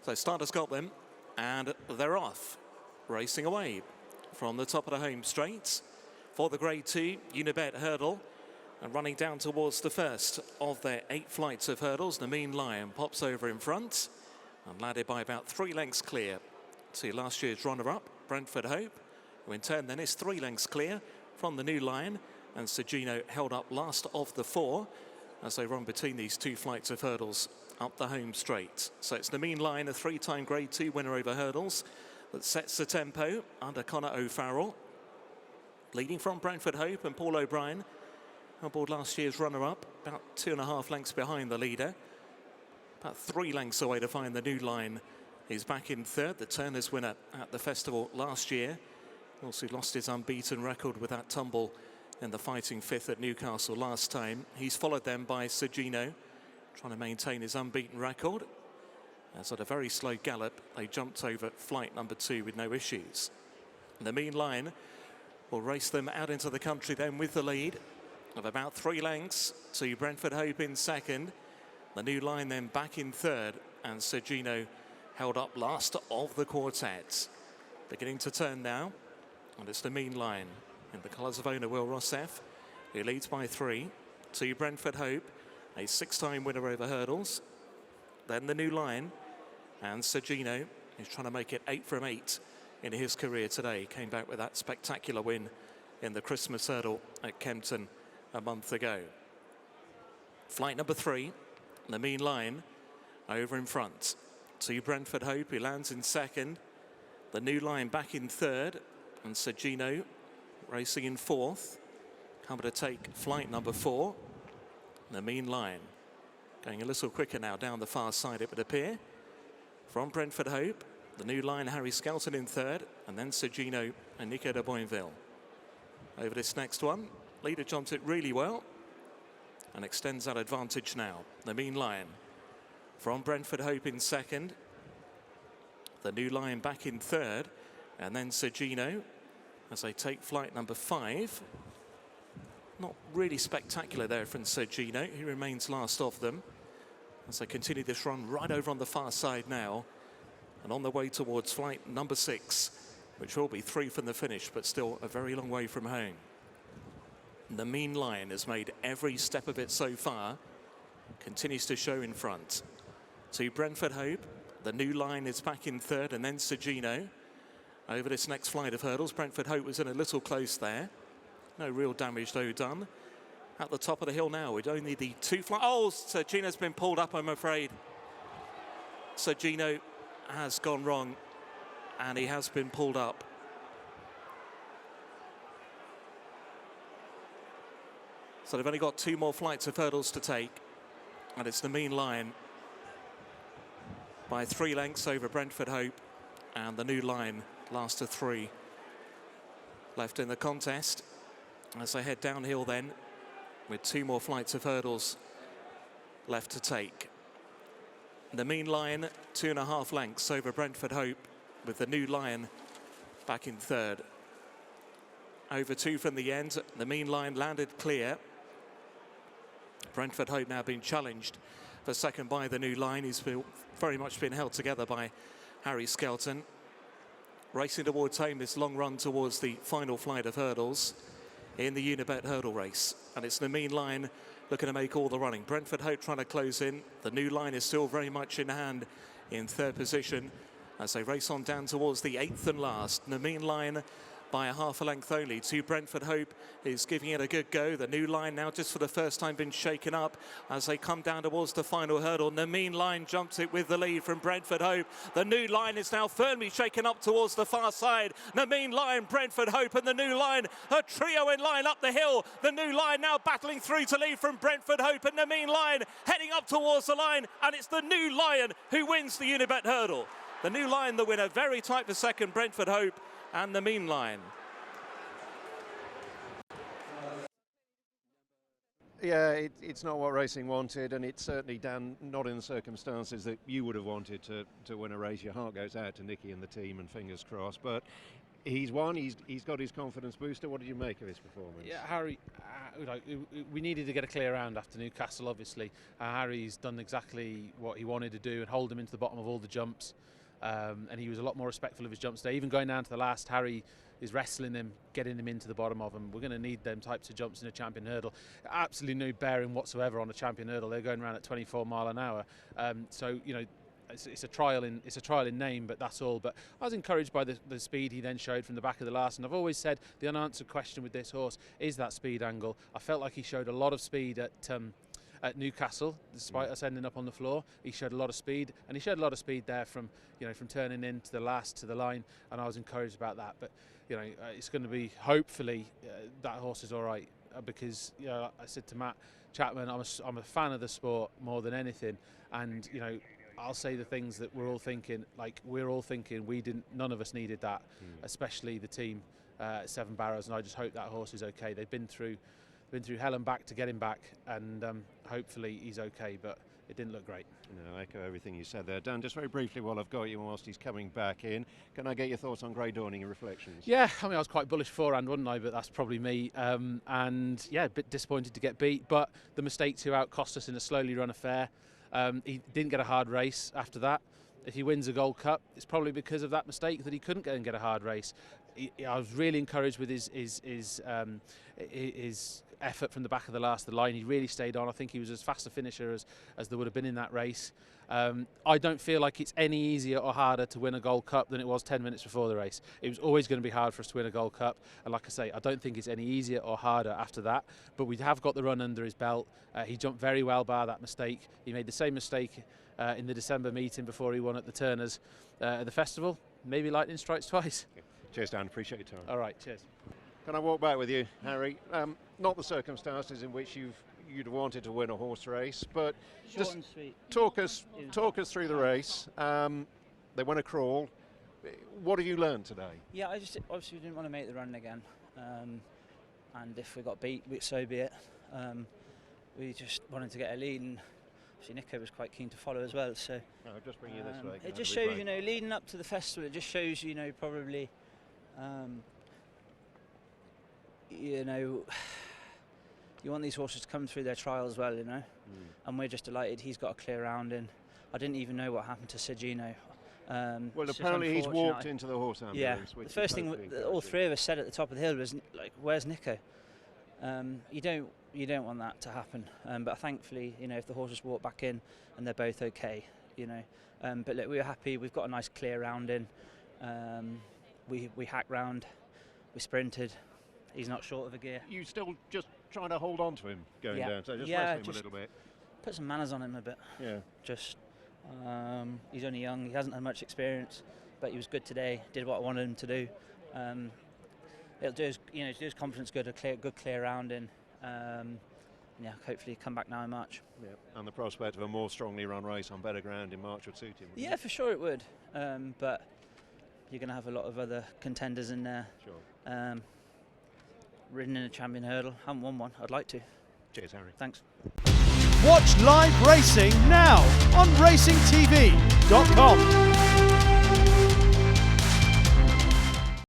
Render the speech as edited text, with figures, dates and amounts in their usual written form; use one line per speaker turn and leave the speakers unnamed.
So starters got them, and they're off, racing away from the top of the home straight for the Grade 2 Unibet Hurdle, and running down towards the first of their 8 flights of hurdles. The Mean Lion pops over in front and landed by about 3 lengths clear to last year's runner-up, Brentford Hope, who in turn then is 3 lengths clear from the New Lion, and Sir Gino held up last of the 4 as they run between these 2 flights of hurdles up the home straight. So it's the Mean Lion, a 3-time Grade 2 winner over hurdles, that sets the tempo under Connor O'Farrell, leading from Brentford Hope and Paul O'Brien, on board last year's runner-up, about 2.5 lengths behind the leader. About 3 lengths away to find the New Line. He's back in third, the Turners winner at the festival last year. Also lost his unbeaten record with that tumble in the fighting 5th at Newcastle last time. He's followed then by Sir Gino, trying to maintain his unbeaten record. As at a very slow gallop, they jumped over flight number 2 with no issues. The Mean Lion will race them out into the country then with the lead of about 3 lengths to Brentford Hope in second. The New Line then back in third, and Sir Gino held up last of the quartet. Beginning to turn now, and it's the Mean Lion in the colours of owner Will Rossef, who leads by 3 to Brentford Hope, a 6-time winner over hurdles. Then the New Line and Sir Gino, who's trying to make it 8 from 8 in his career today. Came back with that spectacular win in the Christmas Hurdle at Cheltenham a month ago. Flight number 3, the Mean Lion over in front to Brentford Hope, who lands in second. The New Line back in third, and Sir Gino racing in fourth. Coming to take flight number 4, the Mean Lion. Going a little quicker now down the far side, it would appear. From Brentford Hope, the New Line, Harry Skelton in third, and then Sir Gino and Nico de Boinville. Over this next one, leader jumps it really well and extends that advantage now. The Mean Lion from Brentford Hope in second, the New Lion back in third, and then Sir Gino as they take flight number 5. Not really spectacular there from Sir Gino. He remains last of them as they continue this run right over on the far side now, and on the way towards flight number 6, which will be 3 from the finish, but still a very long way from home. The Mean Lion has made every step of it so far, continues to show in front. To Brentford Hope, the New Line is back in third, and then Sir Gino. Over this next flight of hurdles, Brentford Hope was in a little close there. No real damage though done. At the top of the hill now with only the 2 flights. Oh, Sir Gino's been pulled up, I'm afraid. Sir Gino has gone wrong, and he has been pulled up. So they've only got 2 more flights of hurdles to take, and it's the Mean Lion by 3 lengths over Brentford Hope, and the New Line last of 3 left in the contest as they head downhill then with 2 more flights of hurdles left to take. The Mean Lion 2.5 lengths over Brentford Hope, with the New Lion back in third. Over 2 from the end, the Mean Lion landed clear. Brentford Hope now being challenged for second by the New Line. He's very much been held together by Harry Skelton. Racing towards home, this long run towards the final flight of hurdles in the Unibet Hurdle race. And it's the Mean Lion looking to make all the running. Brentford Hope trying to close in. The New Line is still very much in hand in third position as they race on down towards the 8th and last. The Mean Lion by a half a length only to Brentford Hope is giving it a good go. The New Line now just for the first time been shaken up as they come down towards the final hurdle. The Mean Line jumps it with the lead from Brentford Hope. The New Line is now firmly shaken up towards the far side. The Mean Line, Brentford Hope and the New Line, a trio in line up the hill. The New Line now battling through to lead from Brentford Hope, and the Mean Line heading up towards the line, and it's the New Lion who wins the Unibet Hurdle. The New Line the winner, very tight for second, Brentford Hope and the Mean Line.
Yeah, it's not what racing wanted, and it's certainly, Dan, not in the circumstances that you would have wanted to win a race. Your heart goes out to Nicky and the team, and fingers crossed. But He's won. He's got his confidence booster. What did you make of his performance?
Yeah, Harry, we needed to get a clear round after Newcastle, obviously. Harry's done exactly what he wanted to do and hold him into the bottom of all the jumps. And he was a lot more respectful of his jumps today. Even going down to the last, Harry is wrestling him, getting him into the bottom of him. We're going to need them types of jumps in a champion hurdle. Absolutely no bearing whatsoever on a champion hurdle. They're going around at 24 mile an hour. So, you know, it's a trial in name, but that's all. But I was encouraged by the speed he then showed from the back of the last, and I've always said the unanswered question with this horse is that speed angle. I felt like he showed a lot of speed at Newcastle, despite us ending up on the floor. He showed a lot of speed, and he showed a lot of speed there from turning in to the last to the line, and I was encouraged about that. But it's going to be, hopefully that horse is all right, because I said to Matt Chapman, I'm a fan of the sport more than anything, and I'll say the things that we're all thinking. Like, we're all thinking none of us needed that, especially the team at Seven Barrows, and I just hope that horse is okay. They've been through hell and back to get him back, and hopefully he's okay, but it didn't look great.
No, I echo everything you said there. Dan, just very briefly while I've got you, whilst he's coming back in, can I get your thoughts on Grey Dawning and reflections?
Yeah, I mean, I was quite bullish beforehand, wasn't I? But that's probably me. And yeah, a bit disappointed to get beat, but the mistakes who out cost us in a slowly run affair. He didn't get a hard race after that. If he wins a Gold Cup, it's probably because of that mistake that he couldn't go and get a hard race. I was really encouraged with his effort from the back of the last of the line. He really stayed on. I think he was as fast a finisher as there would have been in that race. I don't feel like it's any easier or harder to win a Gold Cup than it was 10 minutes before the race. It was always going to be hard for us to win a Gold Cup, and like I say, I don't think it's any easier or harder after that, but we have got the run under his belt. He jumped very well bar that mistake. He made the same mistake in the December meeting before he won at the Turners at the festival. Maybe lightning strikes twice.
Okay. Cheers, Dan. Appreciate your time.
All right, cheers.
Can I walk back with you, Harry? Not the circumstances in which you'd wanted to win a horse race, but
Short
just
and sweet.
talk us through the race. They went a crawl. What have you learned today?
Yeah, I just obviously didn't want to make the run again, and if we got beat, so be it. We just wanted to get a lead, and obviously Nico was quite keen to follow as well. So
I'll just bring you this way.
it just shows, leading up to the festival, it just shows, probably. You want these horses to come through their trials well, and we're just delighted he's got a clear round in. I didn't even know what happened to Sir Gino.
Well, apparently he's walked into the horse ambulance.
Yeah, the first thing all three of us said at the top of the hill was, like, where's Nico? You don't want that to happen, but thankfully, if the horses walk back in and they're both okay, but look, we were happy. We've got a nice clear round in. We hacked round, we sprinted. He's not short of a gear.
You still just trying to hold on to him going down, so just wrestle him a little bit.
Put some manners on him a bit.
Yeah.
Just, he's only young. He hasn't had much experience, but he was good today. Did what I wanted him to do. It'll do his confidence good. A good clear round in. Hopefully come back now in March.
Yeah. And the prospect of a more strongly run race on better ground in March would suit him.
Yeah, for sure it would. But you're going to have a lot of other contenders in there.
Sure.
ridden in a champion hurdle. Haven't won one. I'd like to.
Cheers, Harry.
Thanks.
Watch live racing now on racingtv.com.